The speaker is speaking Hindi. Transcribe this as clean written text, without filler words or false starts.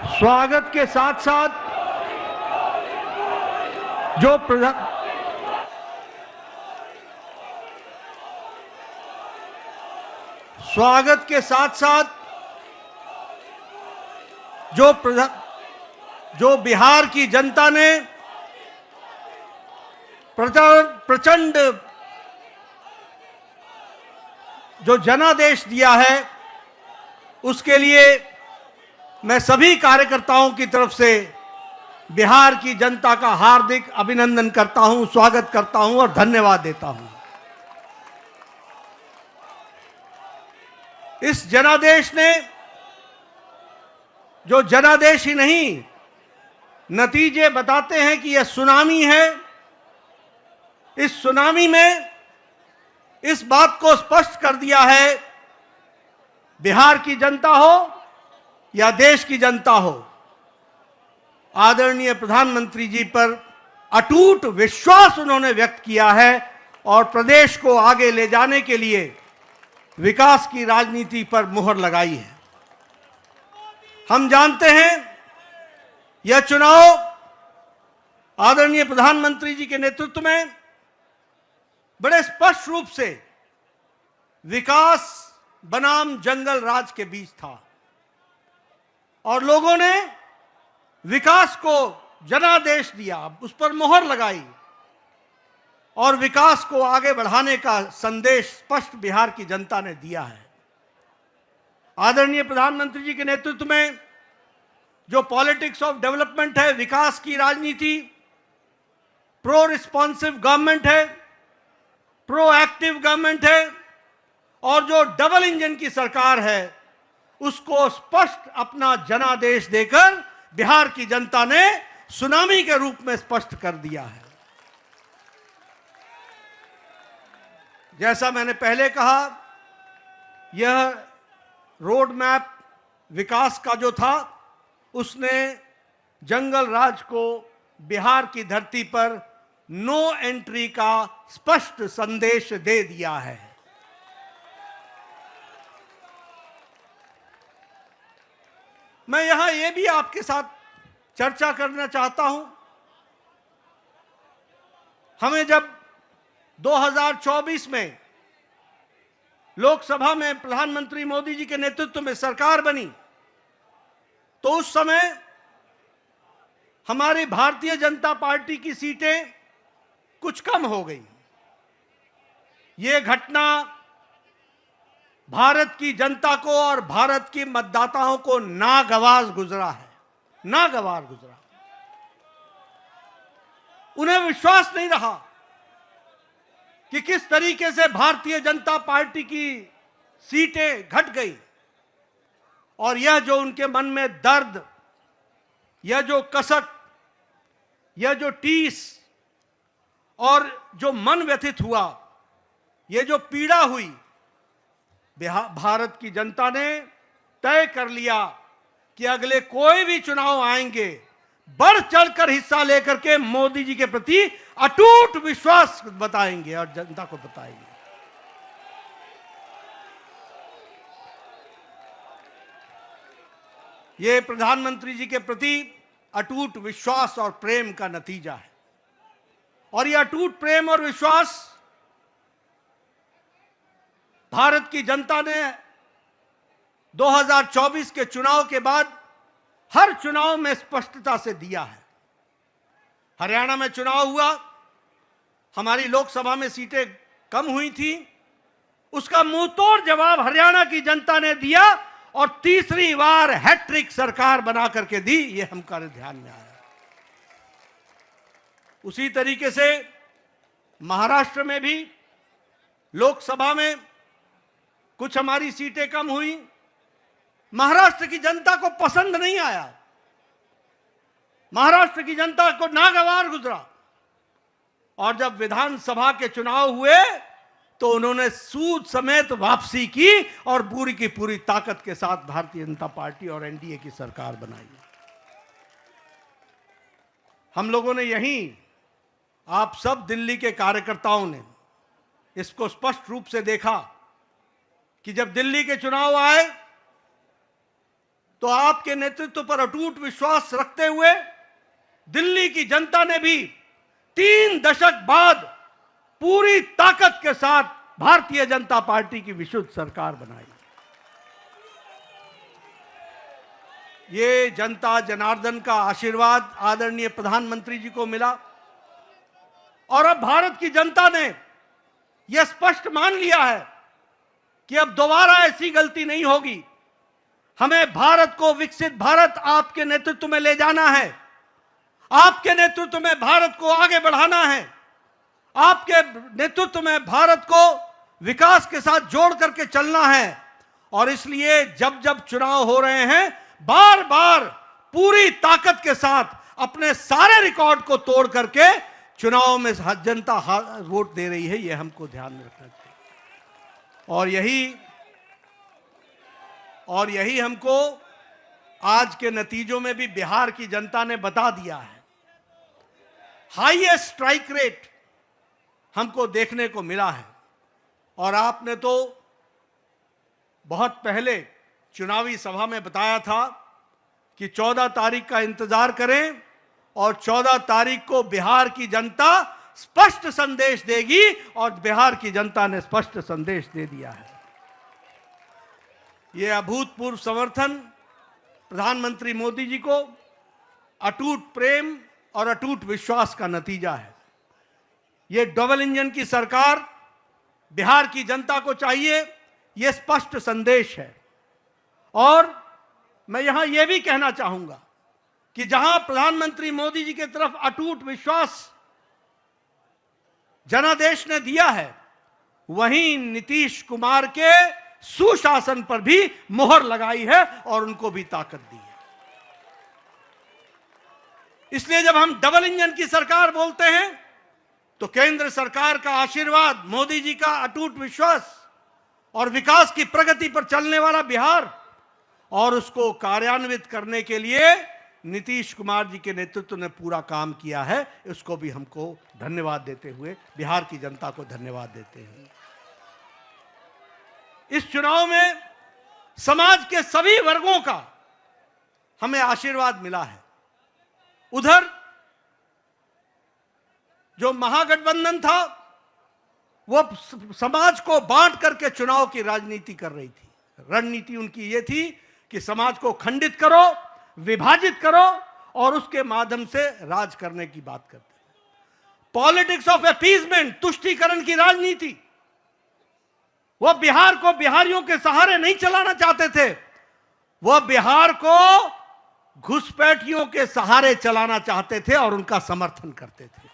स्वागत के साथ साथ जो स्वागत के साथ साथ जो बिहार की जनता ने प्रचंड जो जनादेश दिया है, उसके लिए मैं सभी कार्यकर्ताओं की तरफ से बिहार की जनता का हार्दिक अभिनंदन करता हूं, स्वागत करता हूं और धन्यवाद देता हूं। इस जनादेश ने, जो जनादेश ही नहीं, नतीजे बताते हैं कि यह सुनामी है। इस सुनामी में इस बात को स्पष्ट कर दिया है, बिहार की जनता हो या देश की जनता हो, आदरणीय प्रधानमंत्री जी पर अटूट विश्वास उन्होंने व्यक्त किया है और प्रदेश को आगे ले जाने के लिए विकास की राजनीति पर मुहर लगाई है। हम जानते हैं यह चुनाव आदरणीय प्रधानमंत्री जी के नेतृत्व में बड़े स्पष्ट रूप से विकास बनाम जंगल राज के बीच था और लोगों ने विकास को जनादेश दिया, उस पर मोहर लगाई और विकास को आगे बढ़ाने का संदेश स्पष्ट बिहार की जनता ने दिया है। आदरणीय प्रधानमंत्री जी के नेतृत्व में जो पॉलिटिक्स ऑफ डेवलपमेंट है, विकास की राजनीति, प्रो रिस्पॉन्सिव गवर्नमेंट है, प्रो एक्टिव गवर्नमेंट है और जो डबल इंजन की सरकार है, उसको स्पष्ट अपना जनादेश देकर बिहार की जनता ने सुनामी के रूप में स्पष्ट कर दिया है। जैसा मैंने पहले कहा, यह रोड मैप विकास का जो था, उसने जंगल राज को बिहार की धरती पर नो एंट्री का स्पष्ट संदेश दे दिया है। मैं यहां यह भी आपके साथ चर्चा करना चाहता हूं, हमें जब 2024 में लोकसभा में प्रधानमंत्री मोदी जी के नेतृत्व में सरकार बनी, तो उस समय हमारी भारतीय जनता पार्टी की सीटें कुछ कम हो गई। यह घटना भारत की जनता को और भारत की मतदाताओं को नागवार गुजरा है, नागवार गुजरा। उन्हें विश्वास नहीं रहा कि किस तरीके से भारतीय जनता पार्टी की सीटें घट गई और यह जो उनके मन में दर्द, यह जो कसक, यह जो टीस और जो मन व्यथित हुआ, यह जो पीड़ा हुई, भारत की जनता ने तय कर लिया कि अगले कोई भी चुनाव आएंगे, बढ़ चढ़कर हिस्सा लेकर के मोदी जी के प्रति अटूट विश्वास बताएंगे और जनता को बताएंगे। ये प्रधानमंत्री जी के प्रति अटूट विश्वास और प्रेम का नतीजा है और ये अटूट प्रेम और विश्वास भारत की जनता ने 2024 के चुनाव के बाद हर चुनाव में स्पष्टता से दिया है। हरियाणा में चुनाव हुआ, हमारी लोकसभा में सीटें कम हुई थी, उसका मुंहतोड़ जवाब हरियाणा की जनता ने दिया और तीसरी बार हैट्रिक सरकार बना करके दी, ये हमारे ध्यान में आया। उसी तरीके से महाराष्ट्र में भी लोकसभा में कुछ हमारी सीटें कम हुई, महाराष्ट्र की जनता को पसंद नहीं आया, महाराष्ट्र की जनता को नागवार गुजरा और जब विधानसभा के चुनाव हुए तो उन्होंने सूद समेत वापसी की और पूरी की पूरी ताकत के साथ भारतीय जनता पार्टी और एनडीए की सरकार बनाई। हम लोगों ने यहीं, आप सब दिल्ली के कार्यकर्ताओं ने इसको स्पष्ट रूप से देखा कि जब दिल्ली के चुनाव आए तो आपके नेतृत्व पर अटूट विश्वास रखते हुए दिल्ली की जनता ने भी 3 दशक बाद पूरी ताकत के साथ भारतीय जनता पार्टी की विशुद्ध सरकार बनाई। ये जनता जनार्दन का आशीर्वाद आदरणीय प्रधानमंत्री जी को मिला और अब भारत की जनता ने यह स्पष्ट मान लिया है कि अब दोबारा ऐसी गलती नहीं होगी। हमें भारत को विकसित भारत आपके नेतृत्व में ले जाना है, आपके नेतृत्व में भारत को आगे बढ़ाना है, आपके नेतृत्व में भारत को विकास के साथ जोड़ करके चलना है। और इसलिए जब जब चुनाव हो रहे हैं बार बार पूरी ताकत के साथ अपने सारे रिकॉर्ड को तोड़ करके चुनाव में जनता वोट दे रही है, यह हमको ध्यान में रखना चाहिए। और यही हमको आज के नतीजों में भी बिहार की जनता ने बता दिया है। हाईएस्ट स्ट्राइक रेट हमको देखने को मिला है। और आपने तो बहुत पहले चुनावी सभा में बताया था कि 14 तारीख का इंतजार करें और 14 तारीख को बिहार की जनता स्पष्ट संदेश देगी और बिहार की जनता ने स्पष्ट संदेश दे दिया है। यह अभूतपूर्व समर्थन प्रधानमंत्री मोदी जी को अटूट प्रेम और अटूट विश्वास का नतीजा है। यह डबल इंजन की सरकार बिहार की जनता को चाहिए, यह स्पष्ट संदेश है। और मैं यहां यह भी कहना चाहूंगा कि जहां प्रधानमंत्री मोदी जी की तरफ अटूट विश्वास जनादेश ने दिया है, वहीं नीतीश कुमार के सुशासन पर भी मुहर लगाई है और उनको भी ताकत दी है। इसलिए जब हम डबल इंजन की सरकार बोलते हैं तो केंद्र सरकार का आशीर्वाद, मोदी जी का अटूट विश्वास और विकास की प्रगति पर चलने वाला बिहार और उसको कार्यान्वित करने के लिए नीतीश कुमार जी के नेतृत्व ने पूरा काम किया है। इसको भी हमको धन्यवाद देते हुए बिहार की जनता को धन्यवाद देते हैं। इस चुनाव में समाज के सभी वर्गों का हमें आशीर्वाद मिला है। उधर जो महागठबंधन था वो समाज को बांट करके चुनाव की राजनीति कर रही थी। रणनीति उनकी ये थी कि समाज को खंडित करो, विभाजित करो और उसके माध्यम से राज करने की बात करते हैं। पॉलिटिक्स ऑफ अपीजमेंट, तुष्टीकरण की राजनीति। वो बिहार को बिहारियों के सहारे नहीं चलाना चाहते थे, वो बिहार को घुसपैठियों के सहारे चलाना चाहते थे और उनका समर्थन करते थे।